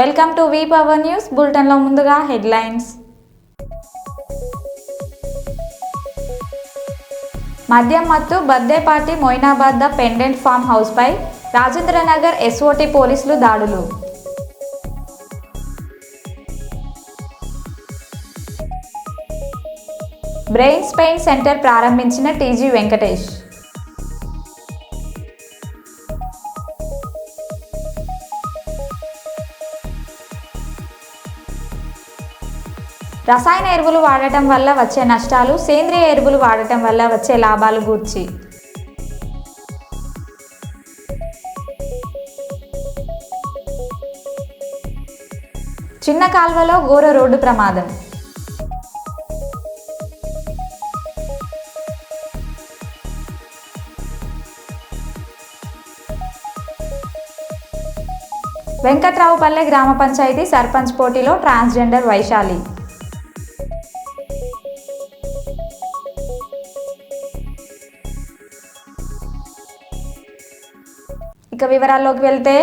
Welcome to V power news బులెటిన్లో ముందుగా headlines. మద్యం మత్తు బర్త్డే పార్టీ మొయినాబాద్ ద పెండెంట్ ఫామ్ హౌస్ పై రాజేంద్రనగర్ ఎస్ఓటి పోలీసులు దాడులు. బ్రెయిన్ స్పెయిన్ సెంటర్ ప్రారంభించిన టీజీ వెంకటేష్. రసాయన ఎరువులు వాడటం వల్ల వచ్చే నష్టాలు, సేంద్రియ ఎరువులు వాడటం వల్ల వచ్చే లాభాలు గూర్చి చిన్న కాల్వలో ఘోర రోడ్డు ప్రమాదం. వెంకట్రావుపల్లె గ్రామ పంచాయతీ సర్పంచ్ పోటీలో ట్రాన్స్జెండర్ వైశాలి. ఇక వివరాల్లోకి వెళ్తే,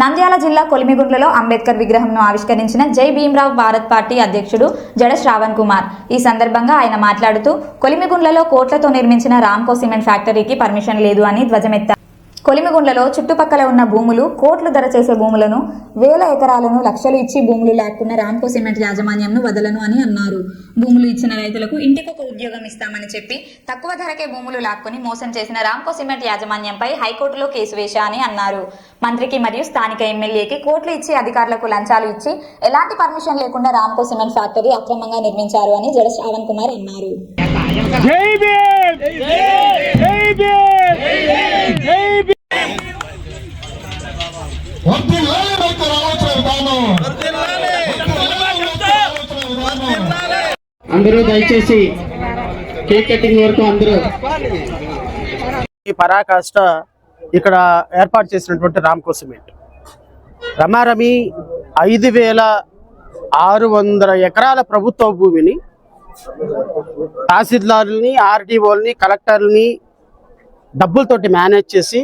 నంద్యాల జిల్లా కొలిమిగుండ్లలో అంబేద్కర్ విగ్రహంను ఆవిష్కరించిన జై భీమ్రావ్ భారత్ పార్టీ అధ్యక్షుడు జడ శ్రావణ్ కుమార్. ఈ సందర్భంగా ఆయన మాట్లాడుతూ, కొలిమిగుండ్లలో కోట్లతో నిర్మించిన రామ్కో సిమెంట్ ఫ్యాక్టరీకి పర్మిషన్ లేదు అని ధ్వజమెత్తారు. కొలిమిగుండ్లలో చుట్టుపక్కల ఉన్న భూములు, కోట్లు ధర చేసే భూములను, వేల ఎకరాలను లక్షలు ఇచ్చి భూములు లాక్కున్న రామ్కో సిమెంట్ యాజమాన్యంను వదలను అని అన్నారు. భూములు ఇచ్చిన రైతులకు ఇంటికొక ఉద్యోగం ఇస్తామని చెప్పి తక్కువ ధరకే భూములు లాక్కుని మోసం చేసిన రామ్కో సిమెంట్ యాజమాన్యంపై హైకోర్టులో కేసు వేశా అని అన్నారు. మంత్రికి మరియు స్థానిక ఎమ్మెల్యేకి కోట్లు ఇచ్చి అధికారులకు లంచాలు ఇచ్చి ఎలాంటి పర్మిషన్ లేకుండా రామ్కో సిమెంట్ ఫ్యాక్టరీ అక్రమంగా నిర్మించారు అని జడ శ్రావణ్ కుమార్ అన్నారు. అందరూ దయచేసి కేక్ కటింగ్ వరకు అందరూ. ఈ పరాకాష్ట ఇక్కడ ఏర్పాటు చేసినటువంటి రామ్కో సిమెంట్ రమారమి 5,600 ఎకరాల ప్రభుత్వ భూమిని తహసీల్దారుల్ని, ఆర్డీఓల్ని, కలెక్టర్ని డబ్బులతోటి మేనేజ్ చేసి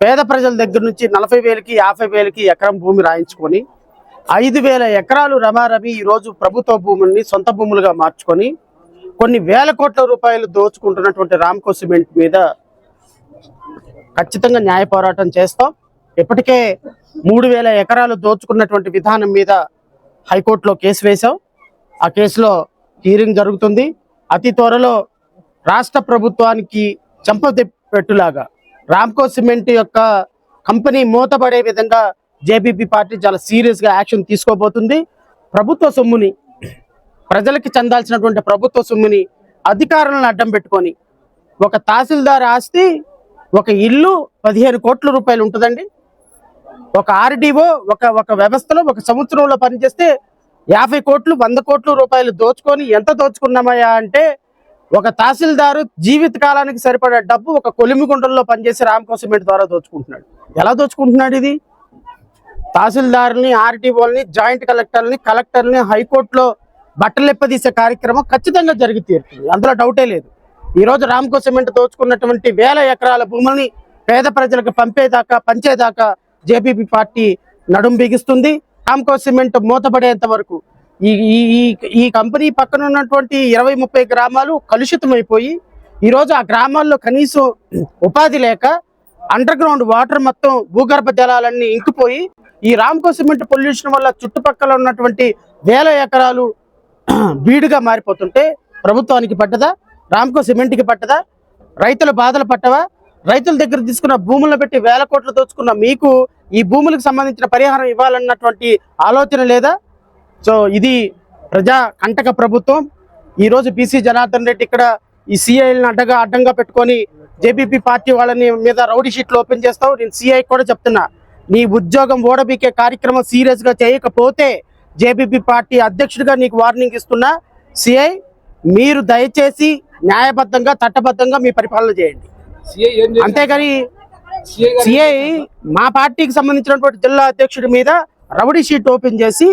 పేద ప్రజల దగ్గర నుంచి 40,000కి 50,000కి ఎకరం భూమి రాయించుకొని 5,000 ఎకరాలు రమారమి ఈరోజు ప్రభుత్వ భూముల్ని సొంత భూములుగా మార్చుకొని కొన్ని వేల కోట్ల రూపాయలు దోచుకుంటున్నటువంటి రామ్కో సిమెంట్ మీద ఖచ్చితంగా న్యాయ పోరాటం చేస్తాం. ఇప్పటికే 3,000 ఎకరాలు దోచుకున్నటువంటి విధానం మీద హైకోర్టులో కేసు వేశాం. ఆ కేసులో హీరింగ్ జరుగుతుంది. అతి త్వరలో రాష్ట్ర ప్రభుత్వానికి చెంపపెట్టులాగా రామ్కో సిమెంట్ యొక్క కంపెనీ మూతపడే విధంగా జేబీపీ పార్టీ చాలా సీరియస్గా యాక్షన్ తీసుకోబోతుంది. ప్రభుత్వ సొమ్ముని, ప్రజలకి చెందాల్సినటువంటి ప్రభుత్వ సొమ్ముని అధికారులను అడ్డం పెట్టుకొని ఒక తహసీల్దార్ ఆస్తి, ఒక ఇల్లు 15 కోట్ల రూపాయలు ఉంటుందండి. ఒక ఆర్డీఓ ఒక వ్యవస్థలో ఒక సంవత్సరంలో పనిచేస్తే 50 కోట్లు 100 కోట్ల రూపాయలు దోచుకొని ఎంత దోచుకున్నామయ్యా అంటే ఒక తహసీల్దారు జీవిత కాలానికి సరిపడే డబ్బు ఒక కొలిమిగుండల్లో పనిచేసి రామ్కో సిమెంట్ ద్వారా దోచుకుంటున్నాడు. ఎలా దోచుకుంటున్నాడు? ఇది తహసీల్దారుని, ఆర్టీఓల్ని, జాయింట్ కలెక్టర్ని హైకోర్టులో బట్టలెప్పదీసే కార్యక్రమం ఖచ్చితంగా జరిగి తీరుతుంది. అందులో డౌటే లేదు. ఈరోజు రామ్కో సిమెంట్ దోచుకున్నటువంటి వేల ఎకరాల భూముల్ని పేద ప్రజలకు పంచేదాకా జేపీపీ పార్టీ నడుం బిగిస్తుంది. రామ్కో సిమెంట్ మూతపడేంత వరకు ఈ కంపెనీ పక్కన ఉన్నటువంటి 20-30 గ్రామాలు కలుషితమైపోయి ఈరోజు ఆ గ్రామాల్లో కనీసం ఉపాధి లేక అండర్ గ్రౌండ్ వాటర్ మొత్తం భూగర్భ జలాలన్నీ ఇంకిపోయి ఈ రామ్కో సిమెంట్ పొల్యూషన్ వల్ల చుట్టుపక్కల ఉన్నటువంటి వేల ఎకరాలు బీడుగా మారిపోతుంటే ప్రభుత్వానికి పట్టదా? రామ్కో సిమెంట్కి పట్టదా? రైతుల బాధలు పట్టవా? రైతుల దగ్గర తీసుకున్న భూములను పెట్టి వేల కోట్లు దోచుకున్న మీకు ఈ భూములకు సంబంధించిన పరిహారం ఇవ్వాలన్నటువంటి ఆలోచన లేదా? సో ఇది ప్రజా కంటక ప్రభుత్వం. ఈరోజు బీసీ జనార్దన్ రెడ్డి ఇక్కడ ఈ సిఐలను అడ్డంగా పెట్టుకొని జేబీపీ పార్టీ వాళ్ళని మీద రౌడీ షీట్లు ఓపెన్ చేస్తావు. నేను సిఐ కూడా చెప్తున్నా, నీ ఉద్యోగం ఓడబీకే కార్యక్రమం సీరియస్గా చేయకపోతే జేబీపీ పార్టీ అధ్యక్షుడిగా నీకు వార్నింగ్ ఇస్తున్నా. సిఐ, మీరు దయచేసి న్యాయబద్ధంగా చట్టబద్ధంగా మీ పరిపాలన చేయండి. అంతేగాని సిఐ మా పార్టీకి సంబంధించినటువంటి జిల్లా అధ్యక్షుడి మీద రౌడీ షీట్ ఓపెన్ చేసి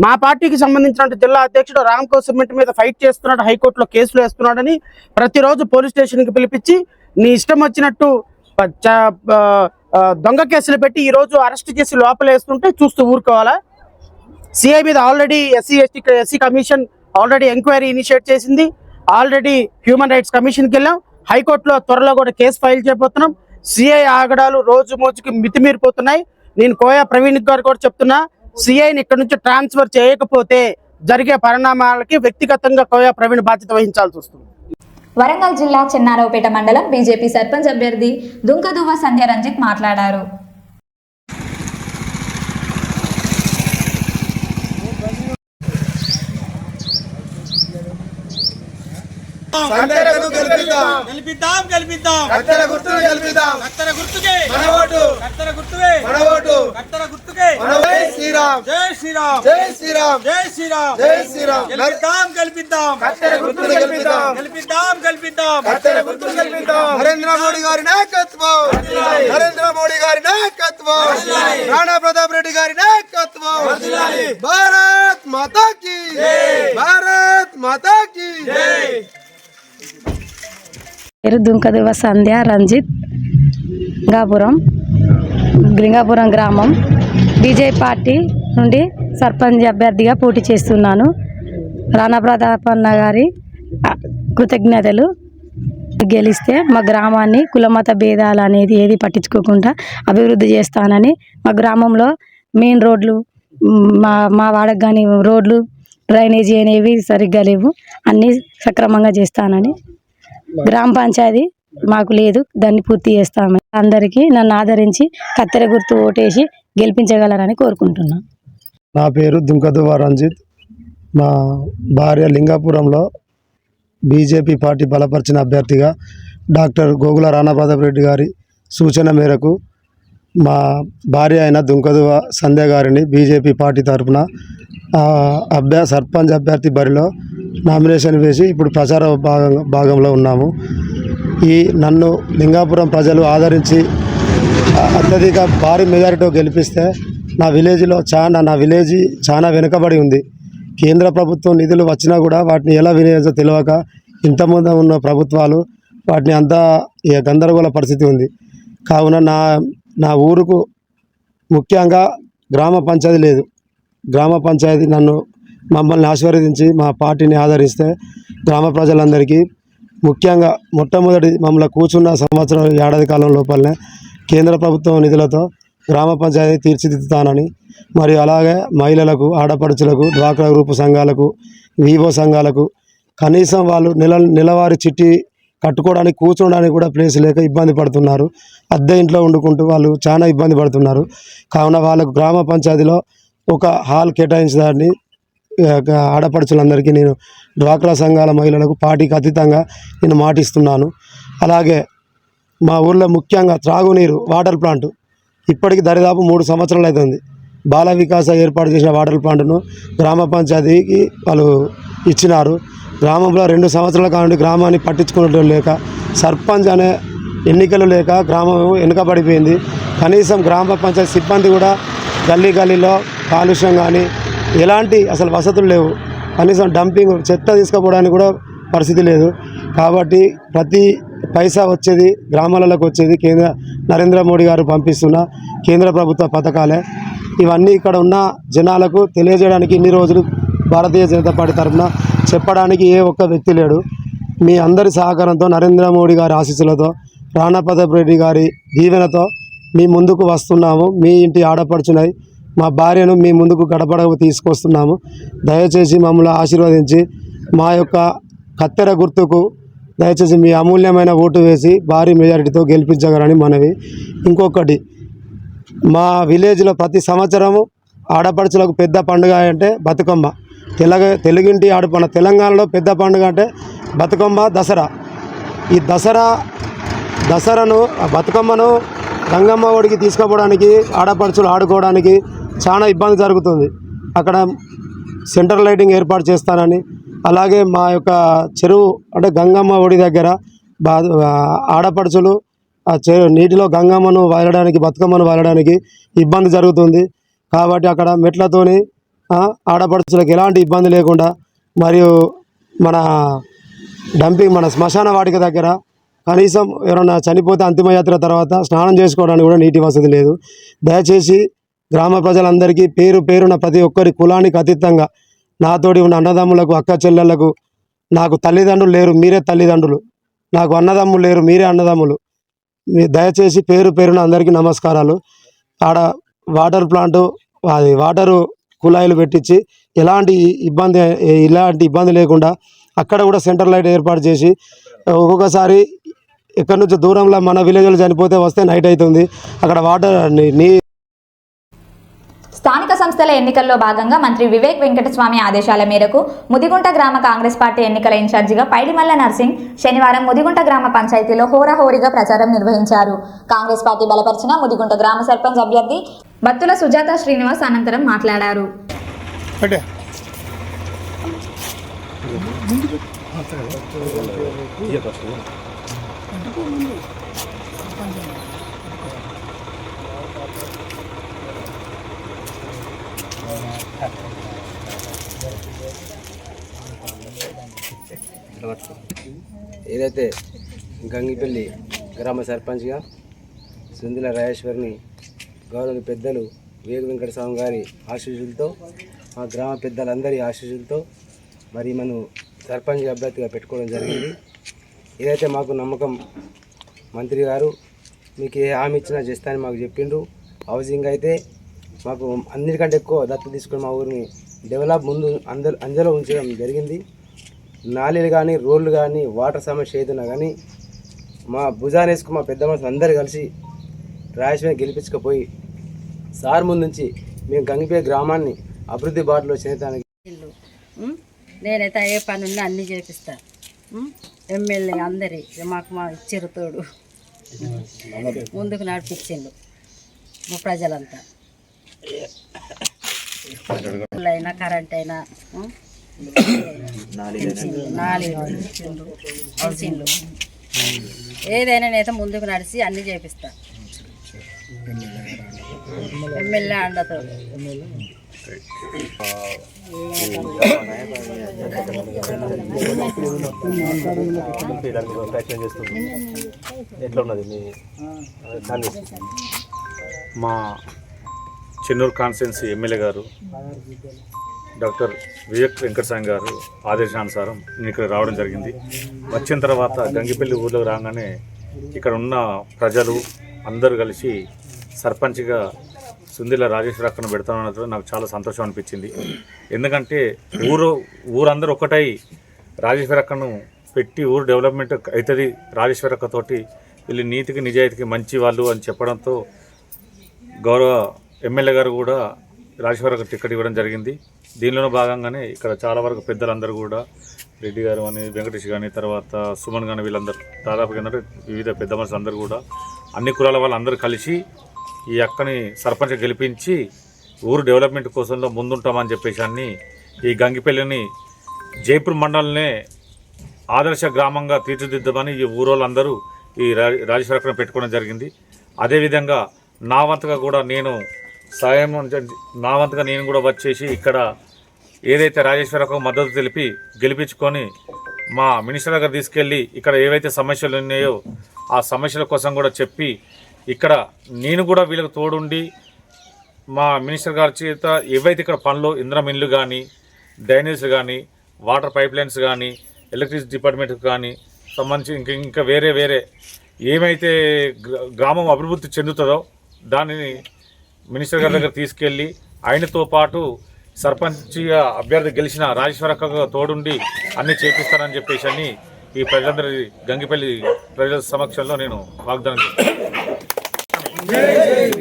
మా పార్టీకి సంబంధించిన జిల్లా అధ్యక్షుడు రామ్కో సిమెంట్ మీద ఫైట్ చేస్తున్నాడు, హైకోర్టులో కేసులు వేస్తున్నాడని ప్రతిరోజు పోలీస్ స్టేషన్కి పిలిపించి నీ ఇష్టం వచ్చినట్టు దొంగ కేసులు పెట్టి ఈ రోజు అరెస్ట్ చేసి లోపలేస్తుంటే చూస్తూ ఊరుకోవాలా? సిఐ మీద already SC commission already enquiry initiate చేసింది. ఆల్రెడీ హ్యూమన్ రైట్స్ కమిషన్కి వెళ్ళాం. హైకోర్టులో త్వరలో కూడా కేసు ఫైల్ చేయబోతున్నాం. సిఐ ఆగడాలు రోజు రోజుకి మితిమీరిపోతున్నాయి. నేను కోయా ప్రవీణ్ గారు కూడా చెప్తున్నా, సిఐని ఇక్కడ నుంచి ట్రాన్స్ఫర్ చేయకపోతే జరిగే పరిణామాలకి వ్యక్తిగతంగా కోయా ప్రవీణ్ బాధ్యత వహించాల్సి వస్తుంది. వరంగల్ జిల్లా చెన్నారావుపేట మండలం బీజేపీ సర్పంచ్ అభ్యర్థి దుంకదువ్వ సంధ్య రంజిత్ మాట్లాడారు. నరేంద్ర మోడీ గారి నాయకత్వం, నరేంద్ర మోడీ గారి నాయకత్వం, రాణా ప్రతాప్ రెడ్డి గారి నాయకత్వం. భారత్ మాతా కీ, భారత్ మాతా కీ. పేరు దుంకదువ్వ సంధ్య రంజిత్, లింగాపురం గ్రామం. బీజేపీ పార్టీ నుండి సర్పంచ్ అభ్యర్థిగా పోటీ చేస్తున్నాను. రాణా ప్రతాప్ అన్న గారి కృతజ్ఞతలు. గెలిస్తే మా గ్రామాన్ని కులమత భేదాలు అనేది ఏది పట్టించుకోకుండా అభివృద్ధి చేస్తానని, మా గ్రామంలో మెయిన్ రోడ్లు, మా వాడకు కానీ రోడ్లు, డ్రైనేజీ అనేవి సరిగ్గా లేవు, అన్నీ సక్రమంగా చేస్తానని. గ్రామ పంచాయతీ మాకు లేదు, దాన్ని పూర్తి చేస్తామని. అందరికీ నన్ను ఆదరించి కత్తెర గుర్తు ఓటేసి గెలిపించగలరని కోరుకుంటున్నాను. నా పేరు దుంకదువ్వ రంజిత్. మా భార్య లింగాపురంలో బీజేపీ పార్టీ బలపరిచిన అభ్యర్థిగా డాక్టర్ గోగుల రాణా ప్రతాప్ రెడ్డి గారి సూచన మేరకు మా భార్య అయిన దుంకదువ్వ సంధ్య గారిని బీజేపీ పార్టీ తరఫున సర్పంచ్ అభ్యర్థి బరిలో నామినేషన్ వేసి ఇప్పుడు ప్రచార భాగంలో ఉన్నాము. నన్ను లింగాపురం ప్రజలు ఆదరించి అత్యధిక భారీ మెజారిటీతో గెలిపిస్తే నా విలేజ్ చాలా వెనుకబడి ఉంది. కేంద్ర ప్రభుత్వం నిధులు వచ్చినా కూడా వాటిని ఎలా వినియోగించో తెలియక ఇంతకుముందు ఉన్న ప్రభుత్వాలు వాటిని అంతా గందరగోళ పరిస్థితి ఉంది. కావున నా ఊరుకు ముఖ్యంగా గ్రామ పంచాయతీ లేదు. గ్రామ పంచాయతీ మమ్మల్ని ఆశీర్వదించి మా పార్టీని ఆదరిస్తే గ్రామ ప్రజలందరికీ, ముఖ్యంగా మొట్టమొదటి మమ్మల్ని కూర్చున్న సంవత్సరం ఏడాది కాలం లోపలనే కేంద్ర ప్రభుత్వం నిధులతో గ్రామ పంచాయతీ తీర్చిదిద్దుతానని, మరియు అలాగే మహిళలకు, ఆడపడుచులకు, డ్వాక్రా గ్రూపు సంఘాలకు, వివో సంఘాలకు కనీసం వాళ్ళు నెలవారీ చిట్టి కట్టుకోవడానికి, కూర్చోడానికి కూడా ప్లేస్ లేక ఇబ్బంది పడుతున్నారు. అద్దె ఇంట్లో వండుకుంటూ వాళ్ళు చాలా ఇబ్బంది పడుతున్నారు. కావున వాళ్ళకు గ్రామ పంచాయతీలో ఒక హాల్ కేటాయించడాన్ని ఆడపడుచులందరికీ నేను డ్వాక్రా సంఘాల మహిళలకు పార్టీకి అతీతంగా నేను మాటిస్తున్నాను. అలాగే మా ఊళ్ళో ముఖ్యంగా త్రాగునీరు వాటర్ ప్లాంట్ ఇప్పటికి దరిదాపు 3 సంవత్సరాలు అవుతుంది. బాల వికాస ఏర్పాటు చేసిన వాటర్ ప్లాంట్ను గ్రామ పంచాయతీకి వాళ్ళు ఇచ్చినారు. గ్రామంలో 2 సంవత్సరాల కానుండి గ్రామాన్ని పట్టించుకున్నట్టు లేక, సర్పంచ్ అనే ఎన్నికలు లేక గ్రామం వెనుకబడిపోయింది. కనీసం గ్రామ పంచాయతీ సిబ్బంది కూడా గల్లీలో కాలుష్యం కానీ ఎలాంటి అసలు వసతులు లేవు. కనీసం డంపింగ్, చెత్త తీసుకుపోవడానికి కూడా పరిస్థితి లేదు. కాబట్టి ప్రతి పైసా వచ్చేది గ్రామాలకు వచ్చేది నరేంద్ర మోడీ గారు పంపిస్తున్న కేంద్ర ప్రభుత్వ పథకాలే. ఇవన్నీ ఇక్కడ ఉన్న జనాలకు తెలియజేయడానికి ఇన్ని రోజులు భారతీయ జనతా పార్టీ తరఫున చెప్పడానికి ఏ ఒక్క వ్యక్తి లేడు. మీ అందరి సహకారంతో, నరేంద్ర మోడీ గారి ఆశీస్సులతో, రాణా ప్రతాప్ రెడ్డి గారి దీవెనతో మీ ముందుకు వస్తున్నాము. మీ ఇంటి ఆడపడుచున్నాయి మా భార్యను మీ ముందుకు గడపడకు తీసుకొస్తున్నాము. దయచేసి మమ్మల్ని ఆశీర్వదించి మా యొక్క కత్తెర గుర్తుకు దయచేసి మీ అమూల్యమైన ఓటు వేసి భారీ మెజారిటీతో గెలిపించగలని మనవి. ఇంకొకటి, మా విలేజ్లో ప్రతి సంవత్సరము ఆడపడుచులకు పెద్ద పండుగ అంటే బతుకమ్మ. తెలుగింటి ఆడపండుగ. తెలంగాణలో పెద్ద పండుగ అంటే బతుకమ్మ, దసరా. ఈ దసరాను బతుకమ్మను గంగమ్మ ఒడికి తీసుకుపోవడానికి, ఆడపడుచులు ఆడుకోవడానికి చాలా ఇబ్బంది జరుగుతుంది. అక్కడ సెంట్రల్ లైటింగ్ ఏర్పాటు చేస్తానని, అలాగే మా యొక్క చెరువు అంటే గంగమ్మ ఒడి దగ్గర ఆడపడుచులు నీటిలో గంగమ్మను వదలడానికి, బతుకమ్మను వదలడానికి ఇబ్బంది జరుగుతుంది. కాబట్టి అక్కడ మెట్లతోని ఆడపడుచులకు ఎలాంటి ఇబ్బంది లేకుండా, మరియు మన డంపింగ్, మన శ్మశాన వాటిక దగ్గర కనీసం ఎవరైనా చనిపోతే అంతిమయాత్ర తర్వాత స్నానం చేసుకోవడానికి కూడా నీటి వసతి లేదు. దయచేసి గ్రామ ప్రజలందరికీ పేరు పేరున ప్రతి ఒక్కరి కులానికి అతీతంగా నాతోటి ఉన్న అన్నదమ్ములకు, అక్క చెల్లెళ్లకు, నాకు తల్లిదండ్రులు లేరు, మీరే తల్లిదండ్రులు, నాకు అన్నదమ్ములు లేరు, మీరే అన్నదమ్ములు, దయచేసి పేరు పేరున అందరికీ నమస్కారాలు. ఆడ వాటర్ ప్లాంటు అది వాటరు కుళాయిలు పెట్టించి ఇలాంటి ఇబ్బంది లేకుండా అక్కడ కూడా సెంటర్ లైట్ ఏర్పాటు చేసి, ఒక్కొక్కసారి ఎక్కడి నుంచి దూరంలో మన విలేజ్లో చనిపోతే వస్తే నైట్ అవుతుంది, అక్కడ వాటర్ స్థానిక సంస్థల ఎన్నికల్లో భాగంగా మంత్రి వివేక్ వెంకటస్వామి ఆదేశాల మేరకు ముదిగుంట గ్రామ కాంగ్రెస్ పార్టీ ఎన్నికల ఇన్ఛార్జిగా పైడిమల్ల నర్సింగ్ శనివారం ముదిగుంట గ్రామ పంచాయతీలో హోరాహోరీగా ప్రచారం నిర్వహించారు. కాంగ్రెస్ పార్టీ బలపరిచిన ముదిగుంట గ్రామ సర్పంచ్ అభ్యర్థి బత్తుల సుజాత శ్రీనివాస్ అనంతరం మాట్లాడారు. ఏదైతే గంగిపల్లి గ్రామ సర్పంచ్గా సుందిల రాజేశ్వరిని గౌరవ పెద్దలు వివేక్ వెంకటస్వామి గారి ఆశీస్సులతో, మా గ్రామ పెద్దలందరి ఆశీస్సులతో మరి మనం సర్పంచ్ అభ్యర్థిగా పెట్టుకోవడం జరిగింది. ఏదైతే మాకు నమ్మకం మంత్రి గారు మీకు ఏ హామీ ఇచ్చినా చేస్తానని మాకు చెప్పిండ్రు. హౌసింగ్ అయితే మాకు అన్నిటికంటే ఎక్కువ దత్తు తీసుకుని మా ఊరిని డెవలప్ ముందు అందులో ఉంచడం జరిగింది. నాలీలు కానీ, రోడ్లు కానీ, వాటర్ సమస్య ఏదైనా కానీ మా భుజాన్ని వేసుకుని మా పెద్ద మనుషులు అందరూ కలిసి రాజేశ్వరిని గెలిపించకపోయి సార్ ముందు నుంచి మేము గంగిపేట గ్రామాన్ని అభివృద్ధి బాటలో చేయడానికి నేనైతే ఏ పని ఉన్నా అన్నీ చేపిస్తా. ఎమ్మెల్యే అందరి మాకు ఇచ్చారు తోడు, ముందుకు నడిపించిండు మా ప్రజలంతా. అయినా కరెంట్ అయినా ఏదైనా నేనైతే ముందుకు నడిచి అన్నీ చేపిస్తా. ఎమ్మెల్యే అండతో ఎట్లా ఉన్నది మీ మా చెన్నూరు కాన్స్టిట్యున్సీ ఎమ్మెల్యే గారు డాక్టర్ వివేక్ వెంకటస్వామి గారు ఆదేశానుసారం నేను ఇక్కడ రావడం జరిగింది. వచ్చిన తర్వాత గంగిపల్లి ఊళ్ళో రాగానే ఇక్కడ ఉన్న ప్రజలు అందరూ కలిసి సర్పంచ్గా సుందిల రాజేశ్వరి అక్కను పెడతామన్నది నాకు చాలా సంతోషం అనిపించింది. ఎందుకంటే ఊరందరూ ఒకటై రాజేశ్వరి అక్కను పెట్టి ఊరు డెవలప్మెంట్ అవుతుంది రాజేశ్వరి అక్కతోటి, వీళ్ళు నీతికి నిజాయితీకి మంచి వాళ్ళు అని చెప్పడంతో గౌరవ ఎమ్మెల్యే గారు కూడా రాజేశ్వరికి టికెట్ ఇవ్వడం జరిగింది. దీనిలో భాగంగానే ఇక్కడ చాలా వరకు పెద్దలందరూ కూడా రెడ్డి గారు అని, వెంకటేష్ కానీ, తర్వాత సుమన్ కానీ, వీళ్ళందరూ దాదాపుగా ఏంటంటే వివిధ పెద్ద మనుషులు అందరూ కూడా అన్ని కులాల వాళ్ళందరూ కలిసి ఈ అక్కని సర్పంచ్ గెలిపించి ఊరు డెవలప్మెంట్ కోసంలో ముందుంటామని చెప్పేసి అన్ని ఈ గంగిపల్లిని జైపూర్ మండలనే ఆదర్శ గ్రామంగా తీర్చిదిద్దామని ఈ ఊరోళ్ళందరూ ఈ రాజేశ్వరి అక్కను పెట్టుకోవడం జరిగింది. అదేవిధంగా నా వంతుగా కూడా నేను సాయం నా వంతుగా నేను కూడా వచ్చేసి ఇక్కడ ఏదైతే రాజేశ్వరకు మద్దతు తెలిపి గెలిపించుకొని మా మినిస్టర్ దగ్గర తీసుకెళ్ళి ఇక్కడ ఏవైతే సమస్యలు ఉన్నాయో ఆ సమస్యల కోసం కూడా చెప్పి ఇక్కడ నేను కూడా వీళ్ళకి తోడుండి మా మినిస్టర్ గారి చేత ఏవైతే ఇక్కడ పనులు ఇంద్రం ఇల్లు కానీ, డ్రైనేజ్ కానీ, వాటర్ పైప్ లైన్స్ కానీ, ఎలక్ట్రిసిటీ డిపార్ట్మెంట్కి కానీ సంబంధించి ఇంకా వేరే ఏమైతే గ్రామం అభివృద్ధి చెందుతుందో దానిని మినిస్టర్ గారి దగ్గర తీసుకెళ్ళి ఆయనతో పాటు సర్పంచ్గా అభ్యర్థి గెలిచిన రాజేశ్వరక్క తోడుండి అన్నీ చేపిస్తానని చెప్పేసి అని ఈ ప్రజలందరి గంగిపల్లి ప్రజల సమక్షంలో నేను వాగ్దానం చేస్తాను.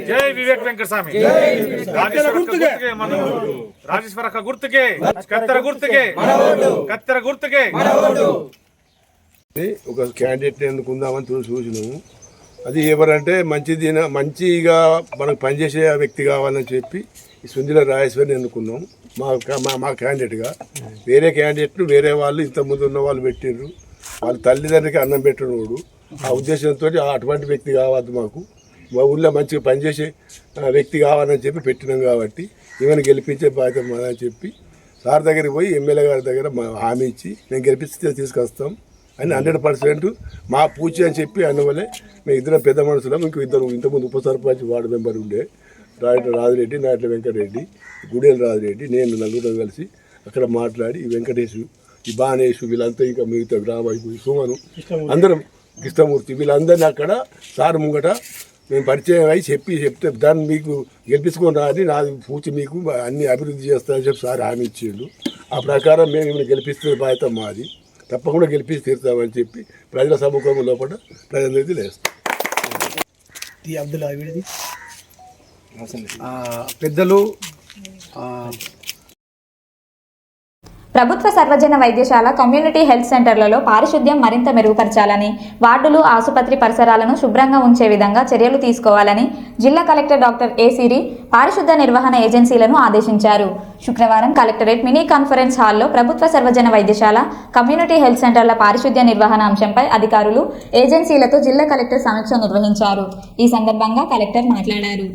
జై వివేక్ వెంకటస్వామి. రాజేశ్వరక్క గుర్తుకే, కత్తెర గుర్తుకే. ఒక క్యాండిడేట్ ఎన్నుకుందామని చూసినాము. అది ఎవరంటే మంచిగా మనకు పనిచేసే వ్యక్తి కావాలని చెప్పి ఈ సుందిల రాజేశ్వరిని ఎన్నుకున్నాం మా క్యాండిడేట్గా. వేరే క్యాండిడేట్లు వేరే వాళ్ళు ఇంతకుముందు ఉన్న వాళ్ళు పెట్టిండ్రు, వాళ్ళ తల్లిదండ్రులకి అన్నం పెట్టినోడు. ఆ ఉద్దేశంతో అటువంటి వ్యక్తి కావద్దు, మాకు మా ఊళ్ళో మంచిగా పనిచేసే వ్యక్తి కావాలని చెప్పి పెట్టినాం. కాబట్టి ఈమెను గెలిపించే బాధ్యత మాదని చెప్పి సార్ దగ్గరికి పోయి ఎమ్మెల్యే గారి దగ్గర హామీ ఇచ్చి మేము గెలిపిస్తే తీసుకొస్తాం, అని 100% మా పూచి అని చెప్పి అందువల్లే మేము ఇద్దరం పెద్ద మనుషులం. ఇద్దరు ఇంతకుముందు ఉప సర్పంచ్ వార్డు మెంబర్ ఉండే రాజిరెడ్డి, నాయట్ల వెంకటరెడ్డి, గుడేలు రాజిరెడ్డి, నేను నలుగురు కలిసి అక్కడ మాట్లాడి ఈ వెంకటేశు, ఈ బానేషు వీళ్ళంతా ఇంకా మిగతా గ్రామ సుమను అందరం కృష్ణమూర్తి వీళ్ళందరినీ అక్కడ సార్ ముంగట మేము పరిచయం అయి చెప్తే దాన్ని మీకు గెలిపించుకొని రాని నాది పూచి మీకు అన్ని అభివృద్ధి చేస్తానని చెప్పి సార్ హామీ ఇచ్చిండు. ఆ ప్రకారం మేము ఏమైనా గెలిపిస్తే బాధ్యత మాది, తప్పకుండా గెలిపించి తీరుతామని చెప్పి ప్రజల సముఖం లోపల ప్రజలందరికీ లేస్తాం. పెద్దలు ప్రభుత్వ సర్వజన వైద్యశాల, కమ్యూనిటీ హెల్త్ సెంటర్లలో పారిశుద్ధ్యం మరింత మెరుగుపరచాలని, వార్డులు, ఆసుపత్రి పరిసరాలను శుభ్రంగా ఉంచే విధంగా చర్యలు తీసుకోవాలని జిల్లా కలెక్టర్ డాక్టర్ ఏ సిరి పారిశుద్ధ్య నిర్వహణ ఏజెన్సీలను ఆదేశించారు. శుక్రవారం కలెక్టరేట్ మినీ కాన్ఫరెన్స్ హాల్లో ప్రభుత్వ సర్వజన వైద్యశాల, కమ్యూనిటీ హెల్త్ సెంటర్ల పారిశుద్ధ్య నిర్వహణ అంశంపై అధికారులు, ఏజెన్సీలతో జిల్లా కలెక్టర్ సమీక్ష నిర్వహించారు. ఈ సందర్భంగా కలెక్టర్ మాట్లాడారు.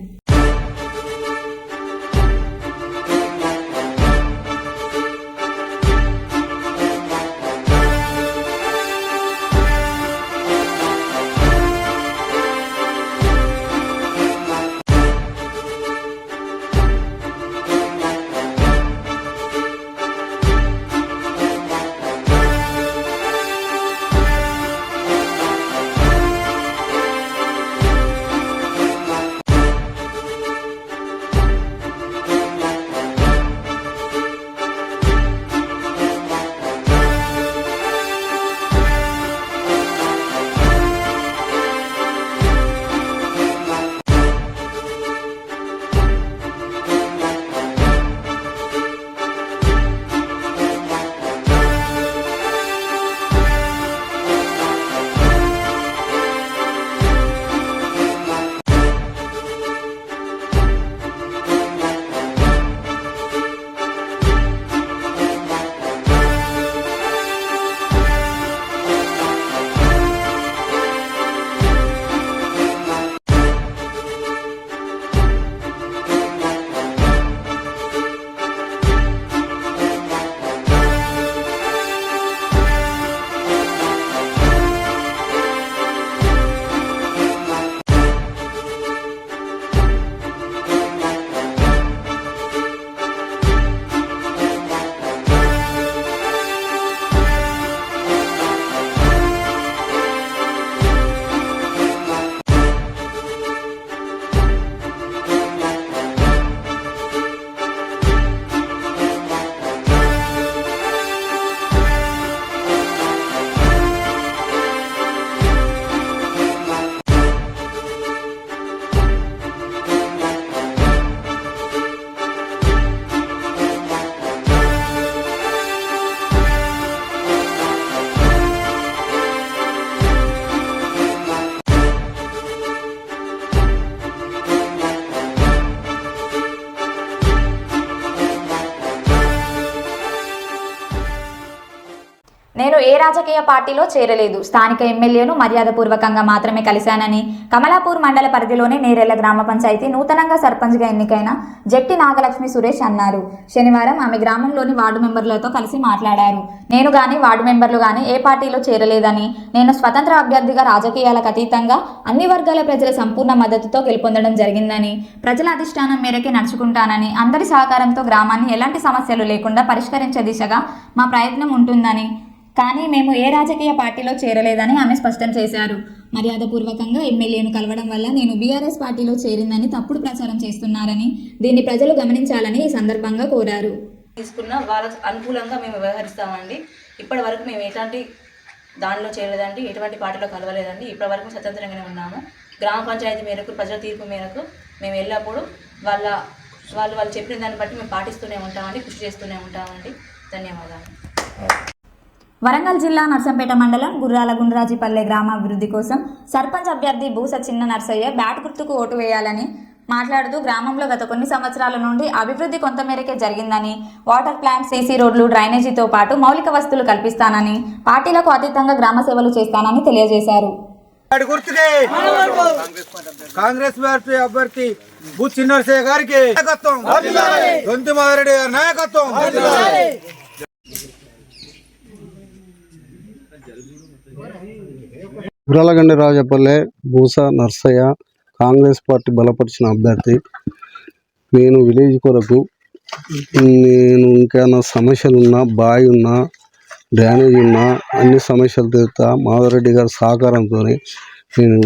నేను ఏ రాజకీయ పార్టీలో చేరలేదు. స్థానిక ఎమ్మెల్యేను మర్యాదపూర్వకంగా మాత్రమే కలిశానని కమలాపూర్ మండల పరిధిలోని నేరెళ్ల గ్రామ పంచాయతీ నూతనంగా సర్పంచ్గా ఎన్నికైన జట్టి నాగలక్ష్మి సురేష్ అన్నారు. శనివారం ఆమె గ్రామంలోని వార్డు మెంబర్లతో కలిసి మాట్లాడారు. నేను గాని వార్డు మెంబర్లు గాని ఏ పార్టీలో చేరలేదని, నేను స్వతంత్ర అభ్యర్థిగా రాజకీయాలకు అతీతంగా అన్ని వర్గాల ప్రజల సంపూర్ణ మద్దతుతో గెలుపొందడం జరిగిందని, ప్రజల అధిష్టానం మేరకే నడుచుకుంటానని, అందరి సహకారంతో గ్రామాన్ని ఎలాంటి సమస్యలు లేకుండా పరిష్కరించే దిశగా మా ప్రయత్నం ఉంటుందని, కానీ మేము ఏ రాజకీయ పార్టీలో చేరలేదని ఆమె స్పష్టం చేశారు. మర్యాదపూర్వకంగా ఎమ్మెల్యేను కలవడం వల్ల నేను బీఆర్ఎస్ పార్టీలో చేరిందని తప్పుడు ప్రచారం చేస్తున్నారని, దీన్ని ప్రజలు గమనించాలని ఈ సందర్భంగా కోరారు. తీసుకున్న వాళ్ళకు అనుకూలంగా మేము వ్యవహరిస్తామండి. ఇప్పటి వరకు మేము ఎలాంటి దానిలో చేరలేదండి, ఎటువంటి పార్టీలో కలవలేదండి. ఇప్పటి వరకు స్వతంత్రంగానే ఉన్నాము. గ్రామ పంచాయతీ మేరకు, ప్రజల తీర్పు మేరకు మేము ఎల్లప్పుడూ వాళ్ళు చెప్పిన దాన్ని బట్టి మేము పాటిస్తూనే ఉంటామండి, కృషి చేస్తూనే ఉంటామండి. ధన్యవాదాలు. వరంగల్ జిల్లా నర్సంపేట మండలం గుర్రాల గుండ్రాజీపల్లె గ్రామాభివృద్ధి కోసం సర్పంచ్ అభ్యర్థి బూస చిన్న నర్సయ్య బ్యాట్ గుర్తుకు ఓటు వేయాలని మాట్లాడుతూ గ్రామంలో గత కొన్ని సంవత్సరాల నుండి అభివృద్ధి కొంతమేరకే జరిగిందని, వాటర్ ప్లాంట్, సీసీ రోడ్లు, డ్రైనేజీతో పాటు మౌలిక వసతులు కల్పిస్తానని, పార్టీలకు అతీతంగా గ్రామ సేవలు చేస్తానని తెలియజేశారు. కాంగ్రెస్ పార్టీ అభ్యర్థి బూస చిన్న నర్సయ్య గారికి నాయకత్వం, దొంతి మాధవరెడ్డి గారి నాయకత్వం. గుర్రాలగండి రాజపల్లె బూసా నర్సయ్య కాంగ్రెస్ పార్టీ బలపరిచిన అభ్యర్థి. నేను విలేజ్ కొరకు నేను ఇంకేమైనా సమస్యలు ఉన్నా, బావి ఉన్నా, డ్యామేజ్ ఉన్నా అన్ని సమస్యలు తీరుతా. మాధవరెడ్డి గారి సహకారంతో నేను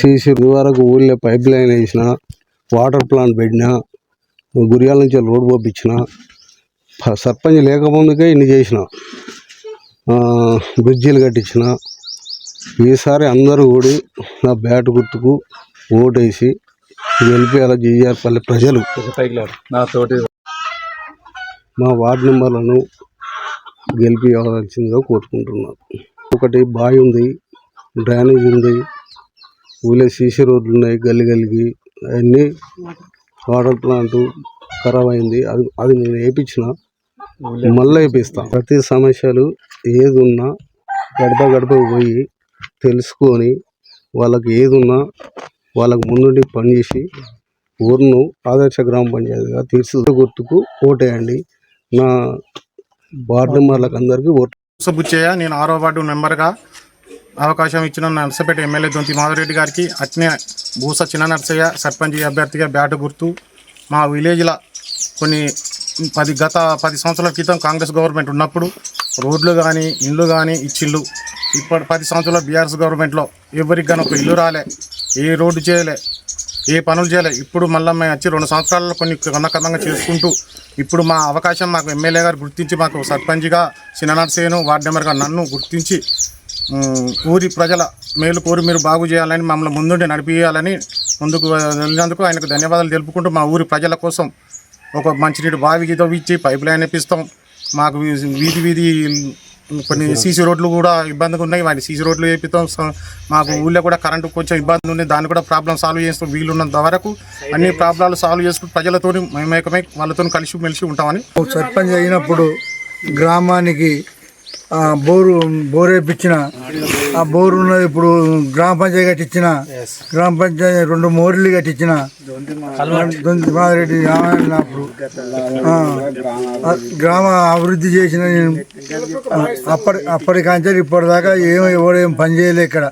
సీసీ వరకు ఊళ్ళో పైప్ లైన్ వేసిన, వాటర్ ప్లాంట్ పెట్టిన, గురియాల నుంచి రోడ్డు పంపించిన. సర్పంచ్ లేకముందుకే ఇన్ని చేసిన, బ్రిడ్జీలు కట్టించిన. ఈసారి అందరూ కూడి నా బ్యాట్ గుర్తుకు ఓటేసి గెలిపేయాలి. జీఆర్పల్లి ప్రజలు మా వార్డు మెంబర్లను గెలిపించవలసిందిగా కోరుకుంటున్నాను. ఒకటి బావి ఉంది, డ్రైనేజ్ ఉంది, ఊళ్ళో సీసీ రోడ్లు ఉన్నాయి, గల్లికి అన్నీ. వాటర్ ప్లాంట్ ఖరాబ్ అయింది, అది నేను వేయించిన, మళ్ళీ వేపిస్తాను. ప్రతి సమస్యలు ఏది ఉన్నా గడపకు పోయి తెలుసుకొని వాళ్ళకి ఏది ఉన్నా వాళ్ళకు ముందుండి పనిచేసి ఊరును ఆదర్శ గ్రామ పంచాయతీగా తీర్చి గుర్తుకు ఓటేయండి. నా వార్డు మెంబర్లకు అందరికీ ఓటు. బుచ్చయ్య, నేను 6వ వార్డు మెంబర్గా అవకాశం ఇచ్చిన నర్సపేట ఎమ్మెల్యే దొంతి మాధవరెడ్డి గారికి, అట్నే బూస చిన్న నర్సయ్య సర్పంచ్ అభ్యర్థిగా బ్యాట్ గుర్తు. మా విలేజ్లో గత 10 సంవత్సరాల క్రితం కాంగ్రెస్ గవర్నమెంట్ ఉన్నప్పుడు రోడ్లు కానీ ఇండ్లు కానీ ఇచ్చిళ్ళు. ఇప్పుడు 10 సంవత్సరాల బీఆర్ఎస్ గవర్నమెంట్లో ఎవరికి కానీ ఒక ఇల్లు రాలే, ఏ రోడ్డు చేయలే, ఏ పనులు చేయలే. ఇప్పుడు మళ్ళీ మేము వచ్చి 2 సంవత్సరాల్లో కొన్ని కన్నకదంగా చేసుకుంటూ ఇప్పుడు మా అవకాశం మాకు ఎమ్మెల్యే గారు గుర్తించి మాకు సర్పంచ్గా చిన్ననర్సేను వార్డు మెంబర్గా నన్ను గుర్తించి ఊరి ప్రజల మేలు కోరి మీరు బాగు చేయాలని మమ్మల్ని ముందుండి నడిపించాలని ముందుకు వెళ్ళినందుకు ఆయనకు ధన్యవాదాలు తెలుపుకుంటూ మా ఊరి ప్రజల కోసం ఒక మంచినీటి బావికి తవ్వించి పైప్ లైన్ వేపిస్తాం. మాకు వీధి కొన్ని సీసీ రోడ్లు కూడా ఇబ్బందిగా ఉన్నాయి, వాటి సీసీ రోడ్లు వేపిస్తాం. మాకు ఊళ్ళో కూడా కరెంటు కొంచెం ఇబ్బంది ఉంది, దాన్ని కూడా ప్రాబ్లం సాల్వ్ చేస్తాం. వీలున్నంత వరకు అన్ని ప్రాబ్లాలు సాల్వ్ చేసుకుంటూ ప్రజలతో మేమేకమై వాళ్ళతో కలిసి ఉంటామని. సర్పంచ్ అయినప్పుడు గ్రామానికి బోరు వేయించిన, ఆ బోరు ఉన్నది ఇప్పుడు గ్రామ పంచాయతీ కట్టించిన, గ్రామ పంచాయతీ 2 మోర్లు కట్టించిన. మాధవరెడ్డి అప్పుడు గ్రామ అభివృద్ధి చేసిన నేను. అప్పటికాంచెలు ఇప్పటిదాకా ఎవడేం పని చేయలే ఇక్కడ.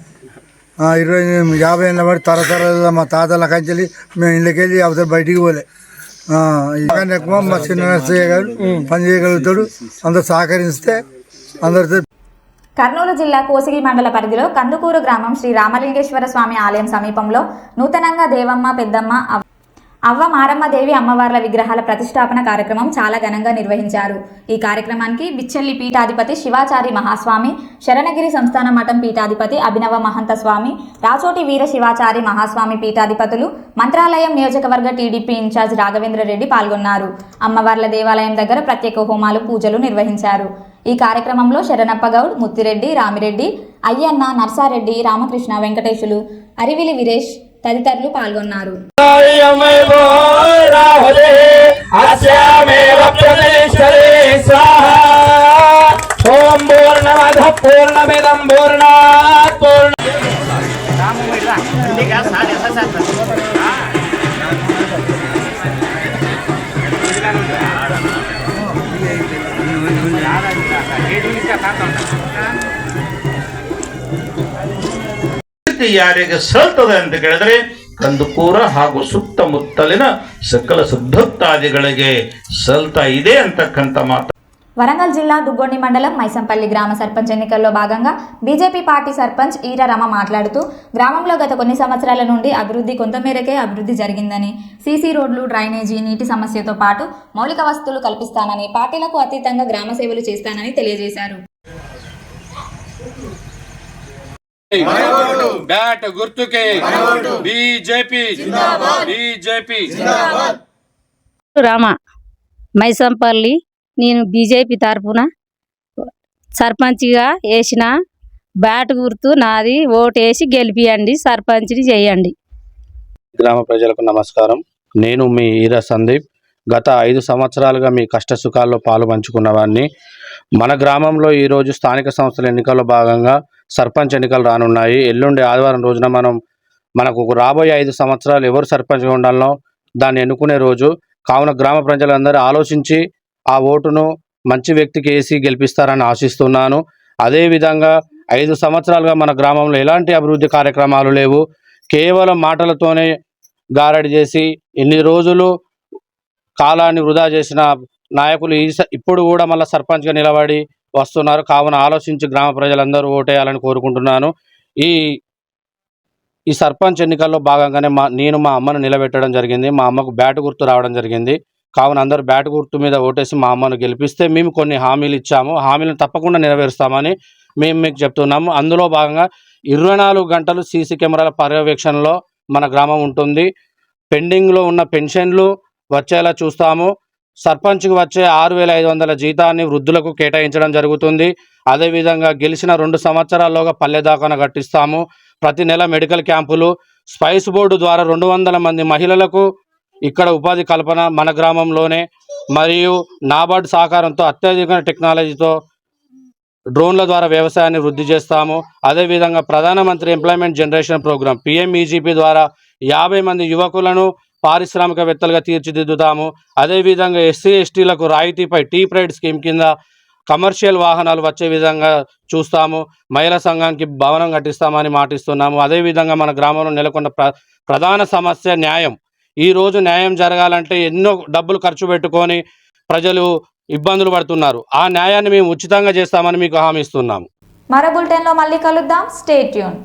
50 ఏళ్ళ బట్టి తరతరాల మా తాతల కంచెలి మేము ఇళ్ళకెళ్ళి అవతల బయటికి పోలే. ఎక్కువ మా చిన్న నర్సయ్య గారు పని చేయగలుగుతాడు, అందరు సహకరిస్తే అందరితో. కర్నూలు జిల్లా కోసిగి మండల పరిధిలో కందుకూరు గ్రామం శ్రీ రామలింగేశ్వర స్వామి ఆలయం సమీపంలో నూతనంగా దేవమ్మ, పెద్దమ్మ, అవ్వ మారమ్మ దేవి అమ్మవార్ల విగ్రహాల ప్రతిష్టాపన కార్యక్రమం చాలా ఘనంగా నిర్వహించారు. ఈ కార్యక్రమానికి బిచ్చల్లి పీఠాధిపతి శివాచారి మహాస్వామి, శరణగిరి సంస్థాన మఠం పీఠాధిపతి అభినవ మహంత స్వామి, రాచోటి వీర శివాచారి మహాస్వామి పీఠాధిపతులు, మంత్రాలయం నియోజకవర్గ టీడీపీ ఇన్ఛార్జ్ రాఘవేంద్ర రెడ్డి పాల్గొన్నారు. అమ్మవార్ల దేవాలయం దగ్గర ప్రత్యేక హోమాలు, పూజలు నిర్వహించారు. ఈ కార్యక్రమంలో శరణప్ప గౌడ్, ముత్తిరెడ్డి, రామిరెడ్డి, అయ్యన్న, నర్సారెడ్డి, రామకృష్ణ, వెంకటేశులు, అరివిలి వీరేష్ తదితరులు పాల్గొన్నారు. ಯಾರಿಗೆ ಸಲ್ತದೆ ಅಂತ ಕೇಳಿದ್ರೆ ಕಂದುಕೂರ ಹಾಗೂ ಸುತ್ತಮುತ್ತಲಿನ ಸಕಲ ಸುಭಕ್ತಾದಿಗಳಿಗೆ ಸಲ್ತಾ ಇದೆ ಅಂತಕ್ಕಂಥ ಮಾತು. వరంగల్ జిల్లా దుగ్గొండి మండలం మైసంపల్లి గ్రామ సర్పంచ్ ఎన్నికల్లో భాగంగా బీజేపీ పార్టీ సర్పంచ్ ఈర రమ మాట్లాడుతూ గ్రామంలో గత కొన్ని సంవత్సరాల నుండి అభివృద్ధి కొంతమేరకే అభివృద్ధి జరిగిందని, సీసీ రోడ్లు, డ్రైనేజీ, నీటి సమస్యతో పాటు మౌలిక వసతులు కల్పిస్తానని, పార్టీలకు అతీతంగా గ్రామ సేవలు చేస్తానని తెలియజేశారు. బ్యాట్ గుర్తుకే బీజేపీ బీజేపీ. రామ మైసంపల్లి, నేను బీజేపీ తరఫున సర్పంచ్గా వేసిన. బ్యాట్ గుర్తు నాది, ఓటేసి గెలిపియండి, సర్పంచ్ని చేయండి. గ్రామ ప్రజలకు నమస్కారం. నేను మీ ఈర సందీప్. గత 5 సంవత్సరాలుగా మీ కష్ట సుఖాల్లో పాలు పంచుకున్నవాడిని. మన గ్రామంలో ఈరోజు స్థానిక సంస్థల ఎన్నికల్లో భాగంగా సర్పంచ్ ఎన్నికలు రానున్నాయి. ఎల్లుండి ఆదివారం రోజున మనకు రాబోయే 5 సంవత్సరాలు ఎవరు సర్పంచ్గా ఉండాలనో దాన్ని ఎన్నుకునే రోజు. కావున గ్రామ ప్రజలందరూ ఆలోచించి ఆ ఓటును మంచి వ్యక్తికి వేసి గెలిపిస్తారని ఆశిస్తున్నాను. అదేవిధంగా 5 సంవత్సరాలుగా మన గ్రామంలో ఎలాంటి అభివృద్ధి కార్యక్రమాలు లేవు. కేవలం మాటలతోనే గారడి చేసి ఇన్ని రోజులు కాలాన్ని వృధా చేసిన నాయకులు ఇప్పుడు కూడా మళ్ళీ సర్పంచ్గా నిలబడి వస్తున్నారు. కావున ఆలోచించి గ్రామ ప్రజలందరూ ఓటేయాలని కోరుకుంటున్నాను. ఈ సర్పంచ్ ఎన్నికల్లో భాగంగానే నేను మా అమ్మను నిలబెట్టడం జరిగింది. మా అమ్మకు బ్యాటు గుర్తు రావడం జరిగింది. కావున అందరూ బ్యాటు గుర్తు మీద ఓటేసి మా అమ్మను గెలిపిస్తే మేము కొన్ని హామీలు ఇచ్చాము. హామీలను తప్పకుండా నెరవేరుస్తామని మేము మీకు చెప్తున్నాము. అందులో భాగంగా 24 గంటలు సీసీ కెమెరాల పర్యవేక్షణలో మన గ్రామం ఉంటుంది. పెండింగ్లో ఉన్న పెన్షన్లు వచ్చేలా చూస్తాము. సర్పంచ్కి వచ్చే 6,500 జీతాన్ని వృద్ధులకు కేటాయించడం జరుగుతుంది. అదేవిధంగా గెలిచిన 2 సంవత్సరాల్లోగా పల్లె దాకాన కట్టిస్తాము. ప్రతి నెల మెడికల్ క్యాంపులు, స్పైస్ బోర్డు ద్వారా 200 మంది మహిళలకు ఇక్కడ ఉపాధి కల్పన మన గ్రామంలోనే, మరియు నాబార్డ్ సహకారంతో అత్యధిక టెక్నాలజీతో డ్రోన్ల ద్వారా వ్యవసాయాన్ని వృద్ధి చేస్తాము. అదేవిధంగా ప్రధానమంత్రి ఎంప్లాయ్మెంట్ జనరేషన్ ప్రోగ్రాం PMEGP ద్వారా 50 మంది యువకులను పారిశ్రామికవేత్తలుగా తీర్చిదిద్దుతాము. అదేవిధంగా SC STలకు రాయితీపై టీ ప్రైడ్ స్కీమ్ కింద కమర్షియల్ వాహనాలు వచ్చే విధంగా చూస్తాము. మహిళా సంఘానికి భవనం కట్టిస్తామని మాటిస్తున్నాము. అదేవిధంగా మన గ్రామంలో నెలకొన్న ప్రధాన సమస్య న్యాయం. ఈరోజు న్యాయం జరగాలంటే ఎన్నో డబ్బులు ఖర్చు పెట్టుకొని ప్రజలు ఇబ్బందులు పడుతున్నారు. ఆ న్యాయాన్ని మేము ఉచితంగా చేస్తామని మీకు హామీ ఇస్తున్నాము. మరో బులెటిన్లో మళ్ళీ కలుద్దాం. Stay tune.